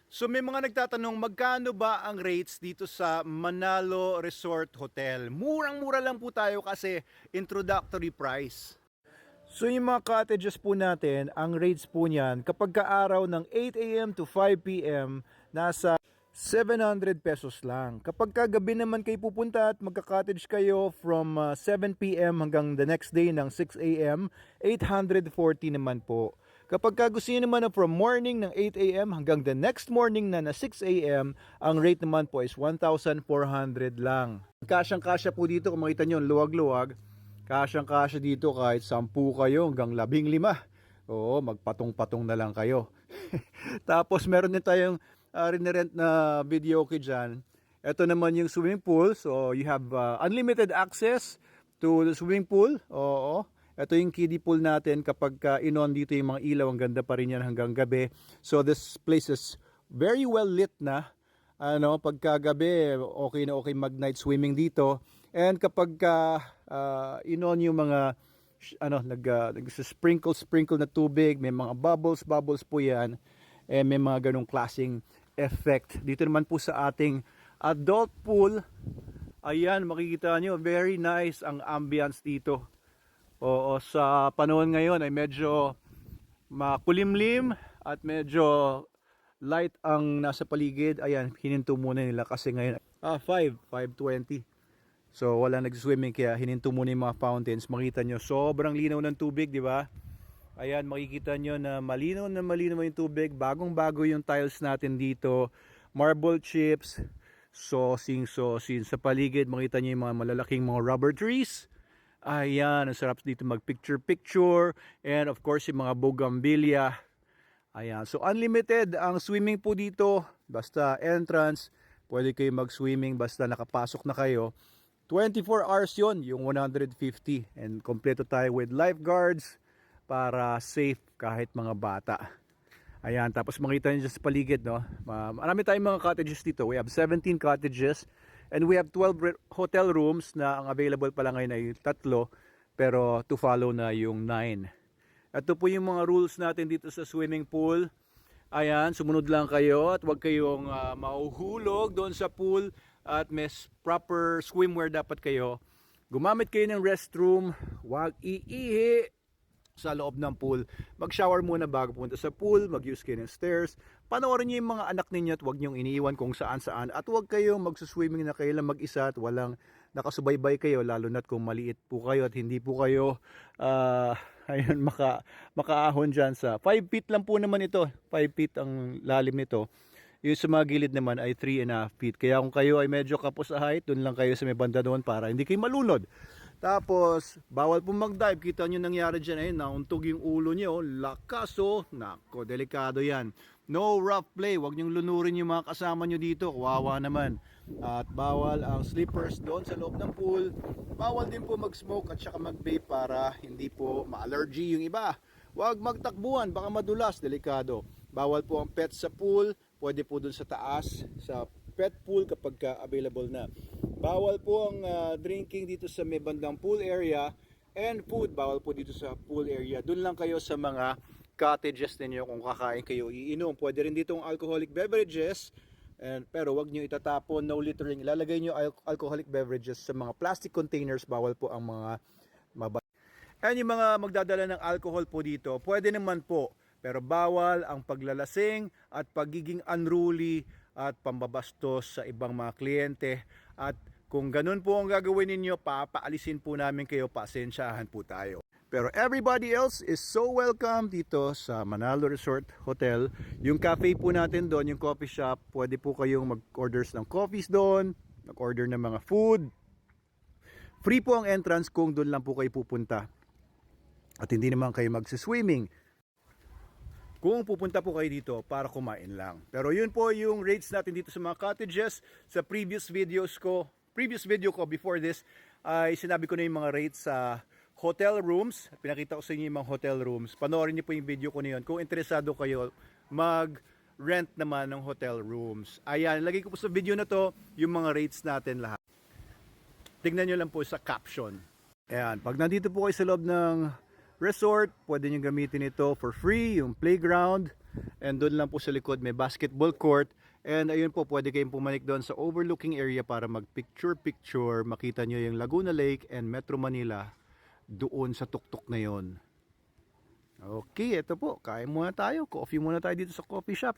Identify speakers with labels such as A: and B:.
A: So may mga nagtatanong magkano ba ang rates dito sa Manalo Resort Hotel? Murang-mura lang po tayo kasi introductory price. So yung mga cottages po natin, ang rates po niyan kapag ka-araw ng 8 a.m. to 5 p.m. nasa 700 pesos lang. Kapag kagabi naman kayo pupunta at magka-cottage kayo from 7 p.m. hanggang the next day ng 6 a.m., 840 naman po. Kapag gusto nyo naman na from morning ng 8 a.m. hanggang the next morning na 6 a.m., ang rate naman po is 1,400 lang. Kasyang-kasya po dito, kung makita nyo, luwag-luwag. Kasyang-kasya dito kahit 10 kayo hanggang 15. Oo, magpatong-patong na lang kayo. Tapos meron din tayong rinirent na video okay dyan. Ito naman yung swimming pool. So you have unlimited access to the swimming pool. Oo. Ito yung kiddie pool natin kapag inon dito yung mga ilaw, ang ganda pa rin yan hanggang gabi. So this place is very well lit na. Pagka gabi, okay na okay mag night swimming dito. And kapag inon yung mga nag-sprinkle na tubig, may mga bubbles po yan. May mga ganong klaseng effect. Dito naman po sa ating adult pool, ayan, makikita nyo, very nice ang ambience dito. Oo, sa panahon ngayon ay medyo makulimlim at medyo light ang nasa paligid. Ayan, hininto muna nila kasi ngayon 5:20. So wala nag-swimming kaya hininto muna yung mga fountains. Makita nyo, sobrang linaw ng tubig, di ba? Ayan, makikita nyo na malinaw yung tubig. Bagong-bago yung tiles natin dito. Marble chips, sosing. Sa paligid, makita nyo yung mga malalaking mga rubber trees. Ayan, ang sarap dito mag-picture. And of course, yung mga bougainvillea. Ayan, so unlimited ang swimming po dito. Basta entrance, pwede kayo mag-swimming basta nakapasok na kayo. 24 hours yon, yung 150. And kompleto tayo with lifeguards para safe kahit mga bata. Ayan, tapos makita nyo sa paligid, no? Marami tayong mga cottages dito. We have 17 cottages and we have 12 hotel rooms na ang available pa lang ngayon ay 3, pero to follow na yung 9. Ito po yung mga rules natin dito sa swimming pool. Ayan, sumunod lang kayo at huwag kayong mahuhulog doon sa pool at may proper swimwear dapat kayo. Gumamit kayo ng restroom, huwag iihi sa loob ng pool. Mag-shower muna bago pumunta sa pool, mag-use kayo ng stairs. Panoorin niyo yung mga anak ninyo at huwag niyong iniiwan kung saan-saan. At huwag kayong magsuswimming na kayo lang mag-isa at walang nakasubaybay kayo, lalo na't kung maliit po kayo at hindi po kayo ayun, makaahon dyan sa 5 feet lang po naman ito. 5 feet ang lalim nito. Yung sa mga gilid naman ay 3.5 feet. Kaya kung kayo ay medyo kapos sa height, dun lang kayo sa may banda doon para hindi kayo malunod. Tapos, bawal po mag-dive. Kita nyo nangyari dyan, ayun, nauntog yung ulo nyo. Lakas, oh. Nako, delikado yan. No rough play. Huwag nyong lunurin yung mga kasama nyo dito. Kawawa naman. At bawal ang slippers doon sa loob ng pool. Bawal din po mag-smoke at saka mag-vape para hindi po ma-allergy yung iba. Huwag magtakbuhan, baka madulas, delikado. Bawal po ang pets sa pool. Pwede po doon sa taas, sa pet pool kapag available na. Bawal po ang drinking dito sa may bandang pool area, and food bawal po dito sa pool area. Doon lang kayo sa mga cottages ninyo kung kakain kayo iinom. Pwede rin dito ang alcoholic beverages, pero wag nyo itatapon, no littering. Ilalagay nyo alcoholic beverages sa mga plastic containers. Bawal po ang mga and yung mga magdadala ng alcohol po dito, pwede naman po, pero bawal ang paglalasing at pagiging unruly at pambabastos sa ibang mga kliyente. At kung ganun po ang gagawin ninyo, papaalisin po namin kayo, pasensyahan po tayo. Pero everybody else is so welcome dito sa Manalo Resort Hotel. Yung cafe po natin doon, yung coffee shop, pwede po kayong mag-orders ng coffees doon, mag-order ng mga food. Free po ang entrance kung doon lang po kayo pupunta. At hindi naman kayo magsiswimming kung pupunta po kayo dito para kumain lang. Pero yun po yung rates natin dito sa mga cottages. Sa previous video ko before this, ay sinabi ko na yung mga rates sa hotel rooms. Pinakita ko sa inyo yung mga hotel rooms. Panoorin niyo po yung video ko na yun kung interesado kayo mag-rent naman ng hotel rooms. Ayan, lagay ko po sa video na to yung mga rates natin lahat. Tignan nyo lang po sa caption. Ayan, pag nandito po kayo sa loob ng resort, pwede nyo gamitin ito for free, yung playground. And doon lang po sa likod may basketball court. And ayun po, pwede kayong pumanik doon sa overlooking area para mag-picture-picture. Makita nyo yung Laguna Lake and Metro Manila doon sa tuktok na yon. Okay, ito po. Kain muna tayo. Coffee muna tayo dito sa coffee shop.